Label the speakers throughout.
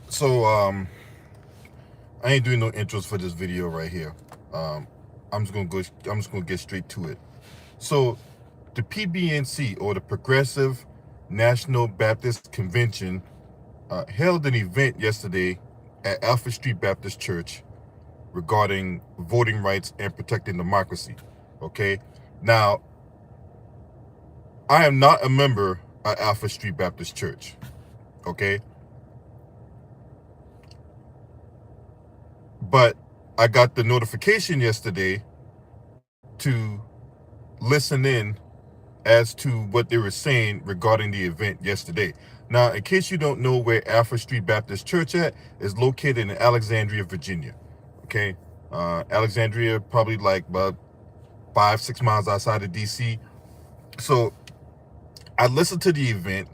Speaker 1: So I ain't doing no intros for this video right here. Um, I'm just gonna get straight to it. So the PBNC, or the Progressive National Baptist Convention, held an event yesterday at Alfred Street Baptist Church regarding voting rights and protecting democracy. Okay, now I am not a member of Alfred Street Baptist Church. Okay, but I got the notification yesterday to listen in as to what they were saying regarding the event yesterday. Now, in case you don't know where Alfred Street Baptist Church is located in Alexandria, Virginia. Okay, Alexandria probably like about 5-6 miles outside of DC. So I listened to the event,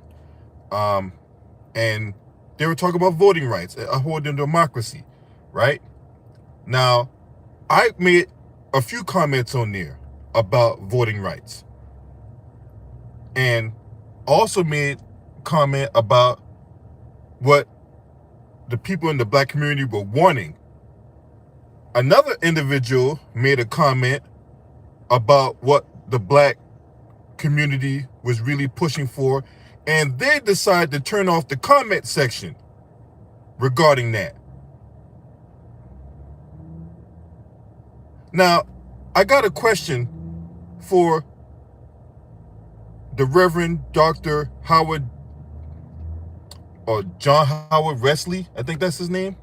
Speaker 1: um, and they were talking about voting rights, upholding democracy, right? Now, I made a few comments on there about voting rights, and also made comment about what the people in the black community were wanting. Another individual made a comment about what the black community was really pushing for, and they decided to turn off the comment section regarding that. Now, I got a question for the Reverend Dr. Howard, or John Howard Wesley, I think that's his name.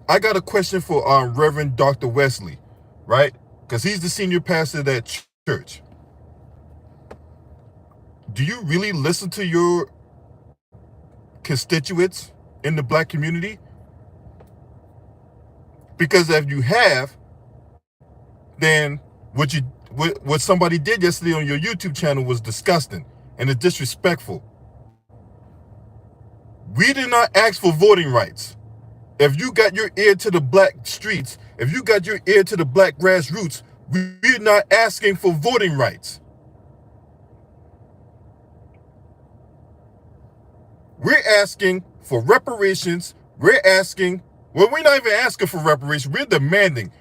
Speaker 1: I got a question for Reverend Dr. Wesley, right? Because he's the senior pastor of that church. Do you really listen to your constituents in the black community? Because if you have, then what somebody did yesterday on your YouTube channel was disgusting and it's disrespectful. We did not ask for voting rights. If you got your ear to the black streets, if you got your ear to the black grassroots, we're not asking for voting rights. We're asking for reparations. We're not even asking for reparations. We're demanding.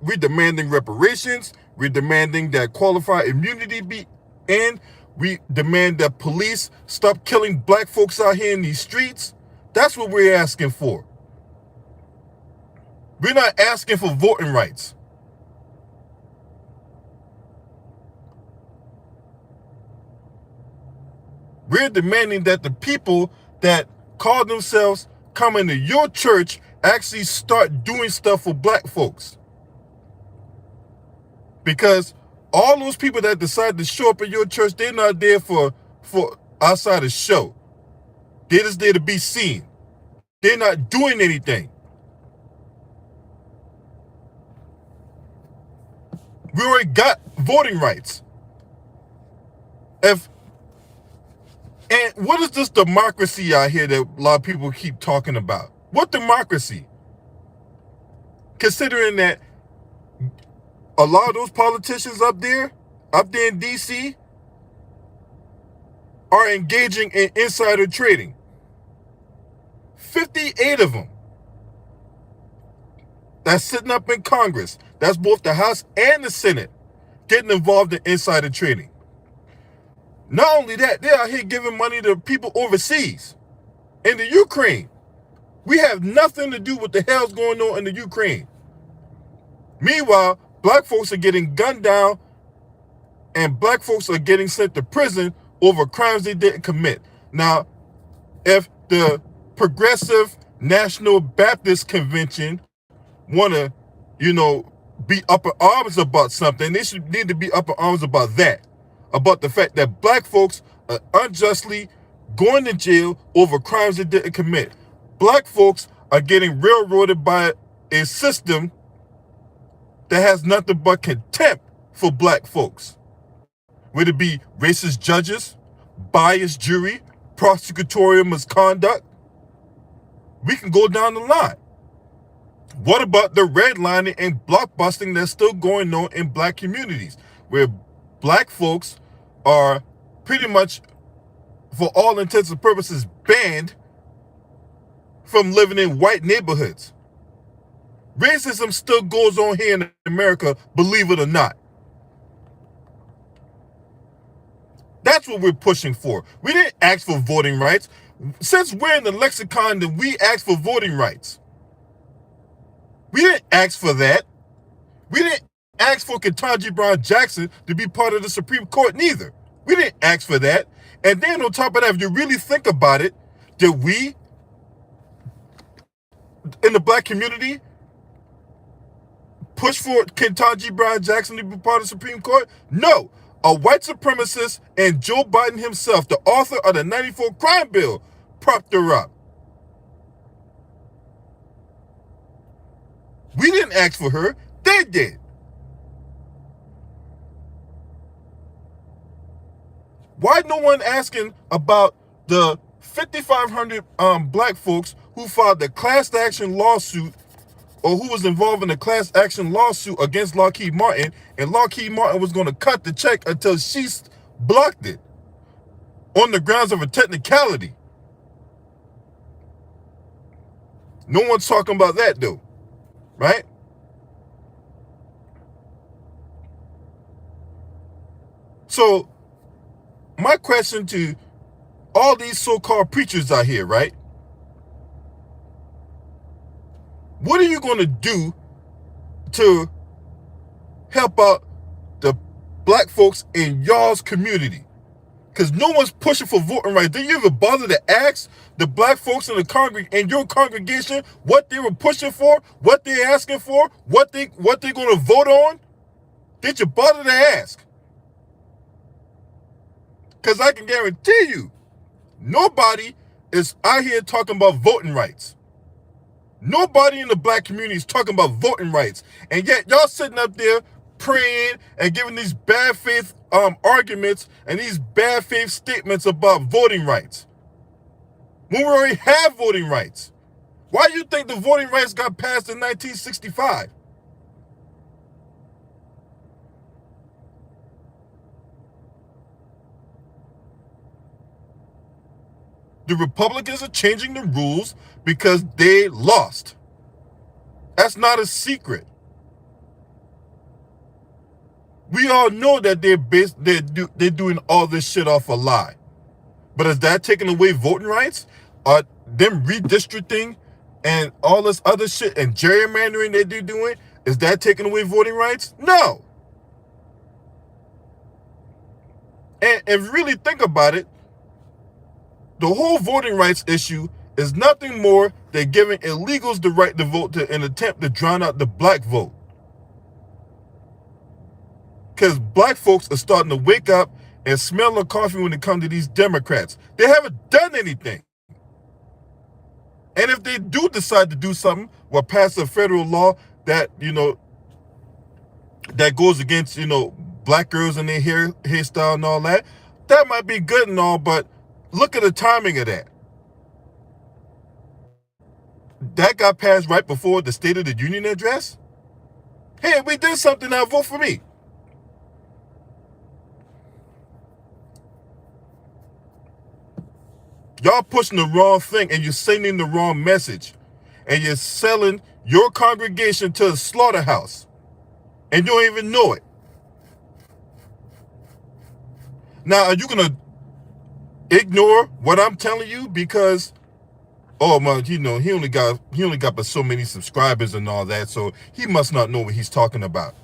Speaker 1: We're demanding reparations. We're demanding that qualified immunity be in. We demand that police stop killing black folks out here in these streets. That's what we're asking for. We're not asking for voting rights. We're demanding that the people that call themselves coming to your church actually start doing stuff for black folks. Because all those people that decide to show up at your church, they're not there for outside a show. They're just there to be seen. They're not doing anything. We already got voting rights. And what is this democracy out here that a lot of people keep talking about? What democracy? Considering that a lot of those politicians up there in DC, are engaging in insider trading. 58 of them. That's sitting up in Congress. That's both the House and the Senate getting involved in insider trading. Not only that, they're out here giving money to people overseas. In the Ukraine. We have nothing to do with the hell's going on in the Ukraine. Meanwhile, black folks are getting gunned down and black folks are getting sent to prison over crimes they didn't commit. Now, if the Progressive National Baptist Convention want to, be up in arms about something, they should need to be up in arms about that. About the fact that black folks are unjustly going to jail over crimes they didn't commit. Black folks are getting railroaded by a system that has nothing but contempt for black folks. Whether it be racist judges, biased jury, prosecutorial misconduct, we can go down the line. What about the redlining and blockbusting that's still going on in black communities, where black folks are pretty much, for all intents and purposes, banned from living in white neighborhoods. Racism still goes on here in America, believe it or not. That's what we're pushing for. We didn't ask for voting rights. Since we're in the lexicon, then we asked for voting rights. We didn't ask for that. We didn't ask for Ketanji Brown Jackson to be part of the Supreme Court neither. We didn't ask for that. And then on top of that, if you really think about it, did we, in the black community, push for Ketanji Brown Jackson to be part of the Supreme Court? No. A white supremacist and Joe Biden himself, the author of the 94 crime bill, propped her up. We didn't ask for her. They did. Why no one asking about the 5,500 black folks who filed the class action lawsuit, or who was involved in the class action lawsuit against Lockheed Martin, and Lockheed Martin was going to cut the check until she blocked it on the grounds of a technicality? No one's talking about that though, right? So my question to all these so-called preachers out here, right? What are you going to do to help out the black folks in y'all's community? Because no one's pushing for voting rights. Did you ever bother to ask the black folks in your congregation what they were pushing for, what they're asking for, what they're going to vote on? Did you bother to ask? Because I can guarantee you, nobody is out here talking about voting rights. Nobody in the black community is talking about voting rights. And yet y'all sitting up there praying and giving these bad faith arguments and these bad faith statements about voting rights, when we already have voting rights. Why do you think the voting rights got passed in 1965? The Republicans are changing the rules because they lost. That's not a secret. We all know that they're doing all this shit off a lie. But is that taking away voting rights? Are them redistricting and all this other shit and gerrymandering that they're doing, is that taking away voting rights? No. And if you really think about it, the whole voting rights issue is nothing more than giving illegals the right to vote in an attempt to drown out the black vote. Because black folks are starting to wake up and smell the coffee when it comes to these Democrats. They haven't done anything. And if they do decide to do something, or pass a federal law that, that goes against, black girls and their hairstyle and all that, that might be good and all, but look at the timing of that. That got passed right before the State of the Union address. Hey, we did something, now vote for me. Y'all pushing the wrong thing and you're sending the wrong message. And you're selling your congregation to a slaughterhouse. And you don't even know it. Now, are you going to ignore what I'm telling you because, oh man, he only got but so many subscribers and all that, so he must not know what he's talking about?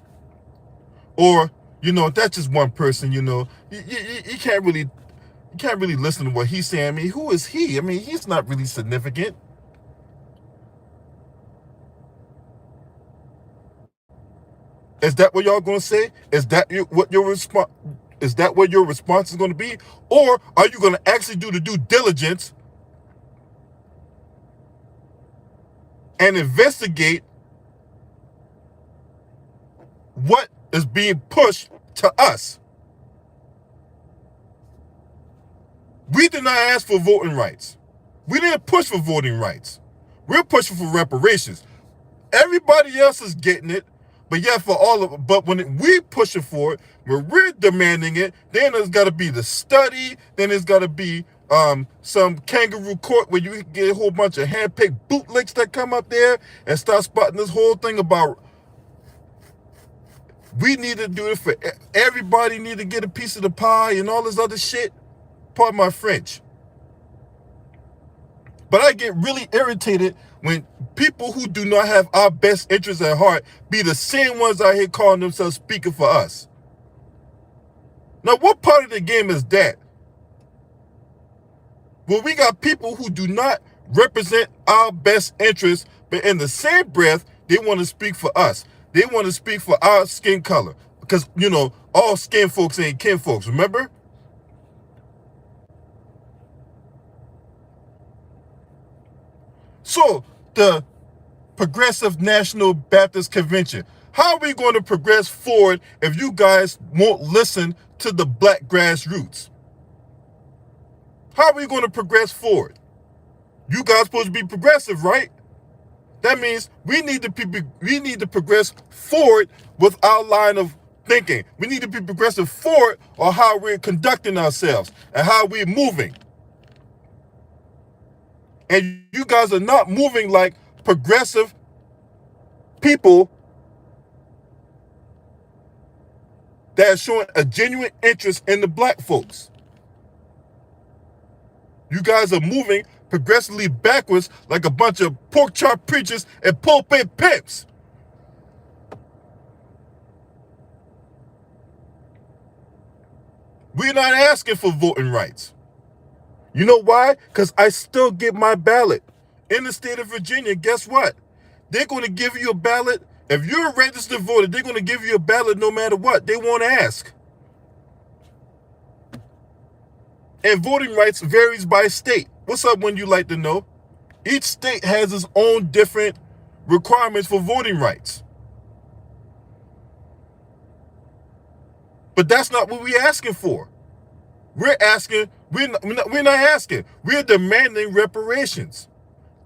Speaker 1: Or, that's just one person, you can't really listen to what he's saying. I mean, who is he? I mean, he's not really significant. Is that what y'all gonna say? Is that what your response? Is that what your response is going to be? Or are you going to actually do the due diligence and investigate what is being pushed to us? We did not ask for voting rights. We didn't push for voting rights. We're pushing for reparations. Everybody else is getting it, but but when we pushing for it, when we're demanding it, then there's got to be the study, then there's got to be some kangaroo court where you get a whole bunch of hand-picked bootlicks that come up there and start spotting this whole thing about we need to do it for everybody, need to get a piece of the pie and all this other shit. Pardon my French. But I get really irritated when people who do not have our best interests at heart be the same ones out here calling themselves speaking for us. Now, what part of the game is that? Well, we got people who do not represent our best interests, but in the same breath, they want to speak for us. They want to speak for our skin color. Because, you know, all skin folks ain't kin folks, remember? So, the Progressive National Baptist Convention. How are we going to progress forward if you guys won't listen to the black grassroots? How are we going to progress forward? You guys supposed to be progressive, right? That means we need to progress forward with our line of thinking. We need to be progressive forward on how we're conducting ourselves and how we're moving. And you guys are not moving like progressive people that are showing a genuine interest in the black folks. You guys are moving progressively backwards like a bunch of pork chop preachers and pulpit pimps. We're not asking for voting rights. You know why? Because I still get my ballot. In the state of Virginia, guess what? They're going to give you a ballot. If you're a registered voter, they're going to give you a ballot no matter what. They won't ask. And voting rights varies by state. What's up when you like to know? Each state has its own different requirements for voting rights. But that's not what we're asking for. We're not asking. We're demanding reparations.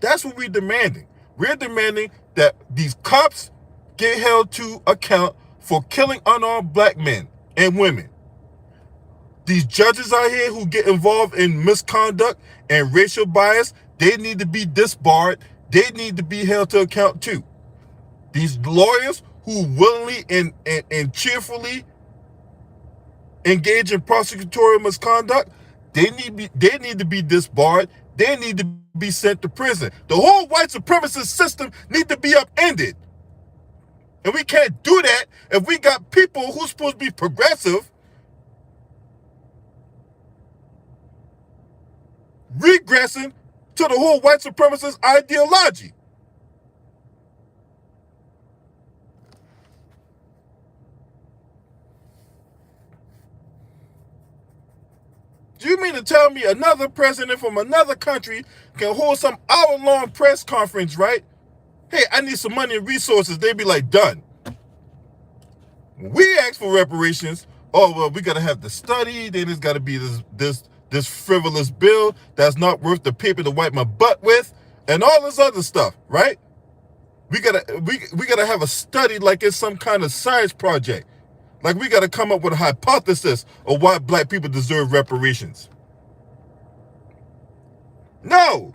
Speaker 1: That's what we're demanding. We're demanding that these cops get held to account for killing unarmed black men and women. These judges out here who get involved in misconduct and racial bias, they need to be disbarred. They need to be held to account too. These lawyers who willingly and cheerfully engage in prosecutorial misconduct, they need to be disbarred. They need to be sent to prison. The whole white supremacist system need to be upended. And we can't do that if we got people who's supposed to be progressive regressing to the whole white supremacist ideology. Do you mean to tell me another president from another country can hold some hour-long press conference, right? Hey, I need some money and resources. They be like, done. When we ask for reparations, oh, well, we got to have the study. Then it's got to be this frivolous bill that's not worth the paper to wipe my butt with, and all this other stuff, right? We gotta have a study like it's some kind of science project. Like we gotta come up with a hypothesis of why black people deserve reparations. No.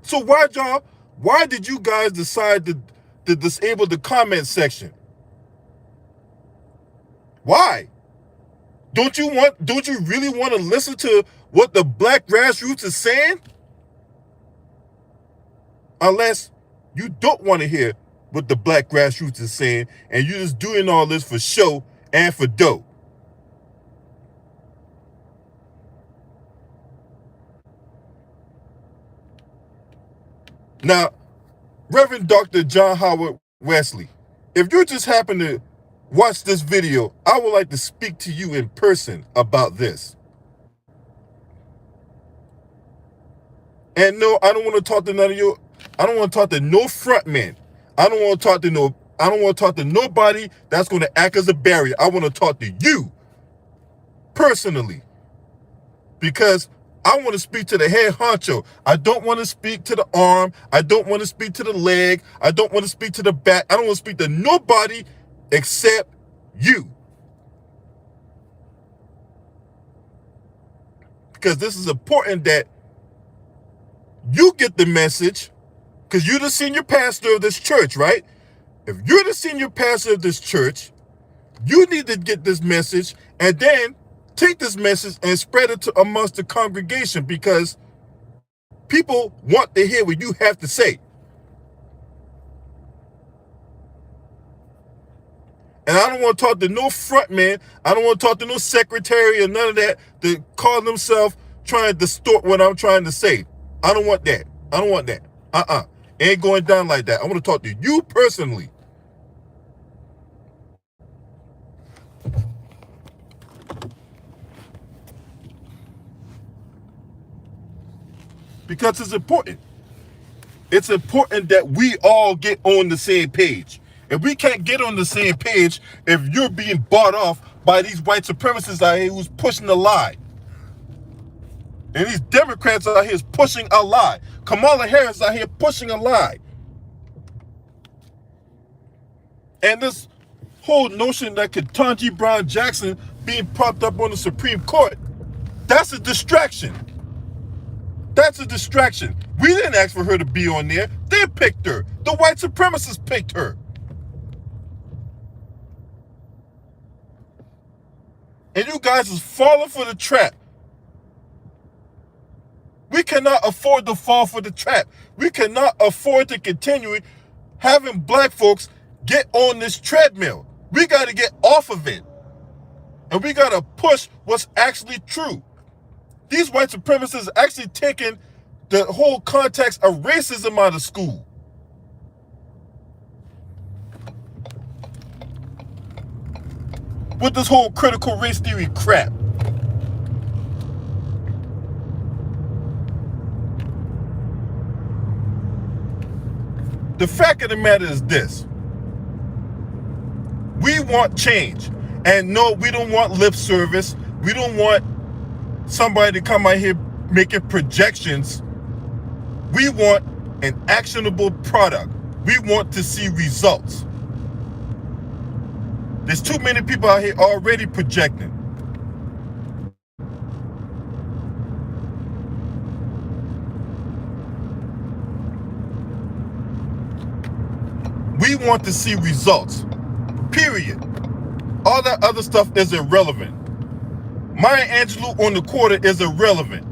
Speaker 1: So why did you guys decide to disable the comment section? Why? Don't you really want to listen to what the black grassroots is saying? Unless you don't want to hear what the black grassroots is saying and you're just doing all this for show and for dough. Now, Reverend Dr. John Howard Wesley, if you just happen to watch this video, I would like to speak to you in person about this. And no, I don't want to talk to none of you. I don't want to talk to no front men. I don't want to talk to nobody that's going to act as a barrier. I want to talk to you personally. Because I want to speak to the head honcho. I don't want to speak to the arm. I don't want to speak to the leg. I don't want to speak to the back. I don't want to speak to nobody except you. because this is important that you get the message, because you're the senior pastor of this church, right? If you're the senior pastor of this church, you need to get this message and then take this message and spread it amongst the congregation, because people want to hear what you have to say. And I don't want to talk to no front man. I don't want to talk to no secretary or none of that to call themselves trying to distort what I'm trying to say. I don't want that. I don't want that. Ain't going down like that. I want to talk to you personally. Because it's important. It's important that we all get on the same page. And we can't get on the same page if you're being bought off by these white supremacists out here who's pushing the lie. And these Democrats out here is pushing a lie. Kamala Harris out here pushing a lie. And this whole notion that Ketanji Brown Jackson being propped up on the Supreme Court, that's a distraction. That's a distraction. We didn't ask for her to be on there. They picked her. The white supremacists picked her. And you guys is falling for the trap. We cannot afford to fall for the trap. We cannot afford to continue having black folks get on this treadmill. We got to get off of it. And we got to push what's actually true. These white supremacists are actually taking the whole context of racism out of school. With this whole critical race theory crap. The fact of the matter is this. We want change. And no, we don't want lip service. We don't want somebody to come out here making projections. We want an actionable product. We want to see results. There's too many people out here already projecting. We want to see results. Period. All that other stuff is irrelevant. Maya Angelou on the quarter is irrelevant.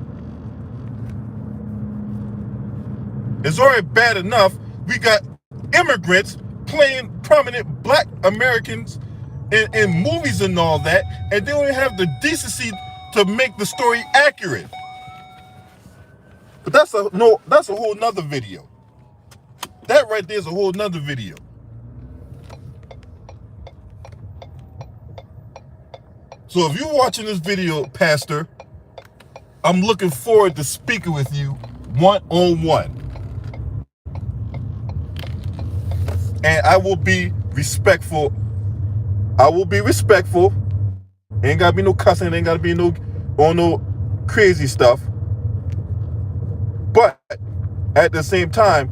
Speaker 1: It's already bad enough we got immigrants playing prominent black Americans in movies and all that, and they don't even have the decency to make the story accurate. But that's a whole nother video. That right there is a whole nother video. So if you're watching this video, Pastor, I'm looking forward to speaking with you one-on-one. And I will be respectful. I will be respectful. Ain't gotta be no cussing, ain't gotta be no crazy stuff. But at the same time,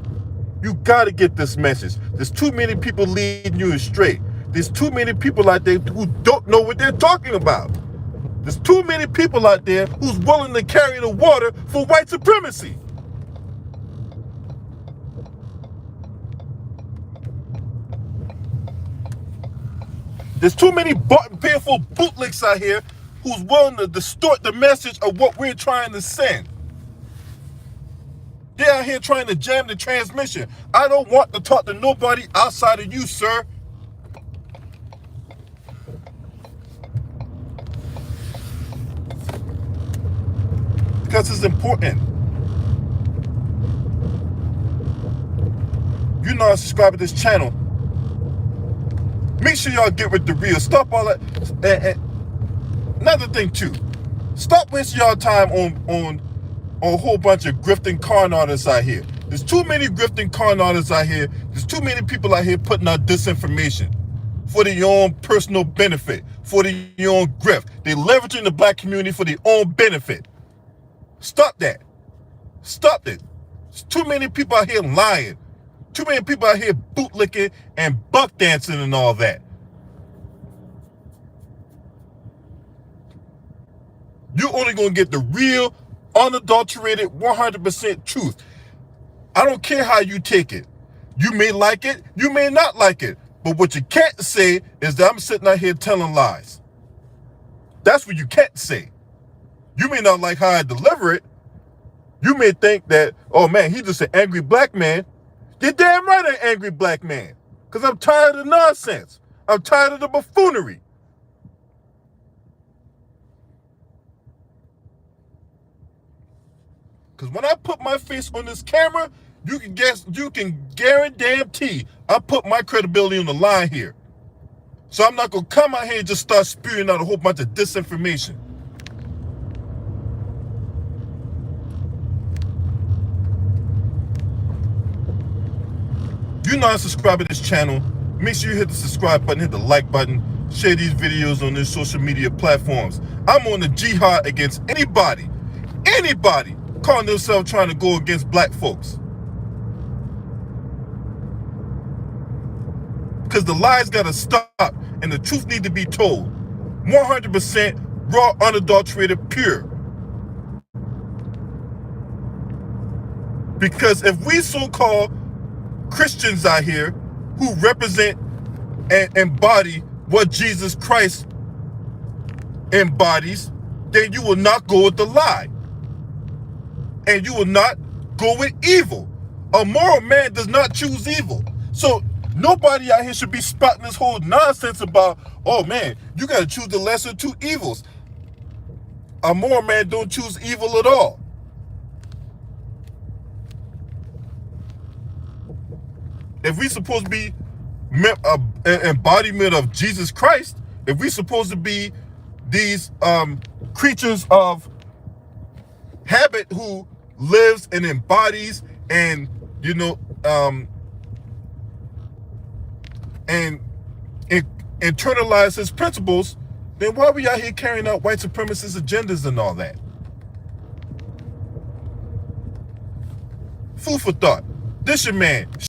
Speaker 1: you gotta get this message. There's too many people leading you astray. There's too many people out there who don't know what they're talking about. There's too many people out there who's willing to carry the water for white supremacy. There's too many bought and paid for bootlicks out here who's willing to distort the message of what we're trying to send. They're out here trying to jam the transmission. I don't want to talk to nobody outside of you, sir. Because it's important. You're not subscribed to this channel. Make sure y'all get with the real. Stop all that. And another thing too. Stop wasting y'all time on a whole bunch of grifting con artists out here. There's too many grifting con artists out here. There's too many people out here putting out disinformation for their own personal benefit, for their own grift. They're leveraging the black community for their own benefit. Stop that. Stop it. There's too many people out here lying. Too many people out here bootlicking and buck dancing and all that. You're only going to get the real, unadulterated, 100% truth. I don't care how you take it. You may like it, you may not like it. But what you can't say is that I'm sitting out here telling lies. That's what you can't say. You may not like how I deliver it. You may think that, oh man, he's just an angry black man. You're damn right an angry black man. Because I'm tired of the nonsense. I'm tired of the buffoonery. Because when I put my face on this camera, you can guarantee I put my credibility on the line here. So I'm not going to come out here and just start spewing out a whole bunch of disinformation. If you're not subscribed to this channel, make sure you hit the subscribe button, hit the like button, share these videos on their social media platforms. I'm on the jihad against anybody calling themselves trying to go against black folks. Because the lies got to stop and the truth need to be told. 100% raw, unadulterated, pure. Because if we so-called Christians out here who represent and embody what Jesus Christ embodies, then you will not go with the lie. And you will not go with evil. A moral man does not choose evil. So nobody out here should be spouting this whole nonsense about, oh man, you got to choose the lesser of two evils. A moral man don't choose evil at all. If we supposed to be an embodiment of Jesus Christ, if we supposed to be these creatures of habit who lives and embodies and and internalize his principles, then why are we out here carrying out white supremacist agendas and all that? Food for thought. This your man.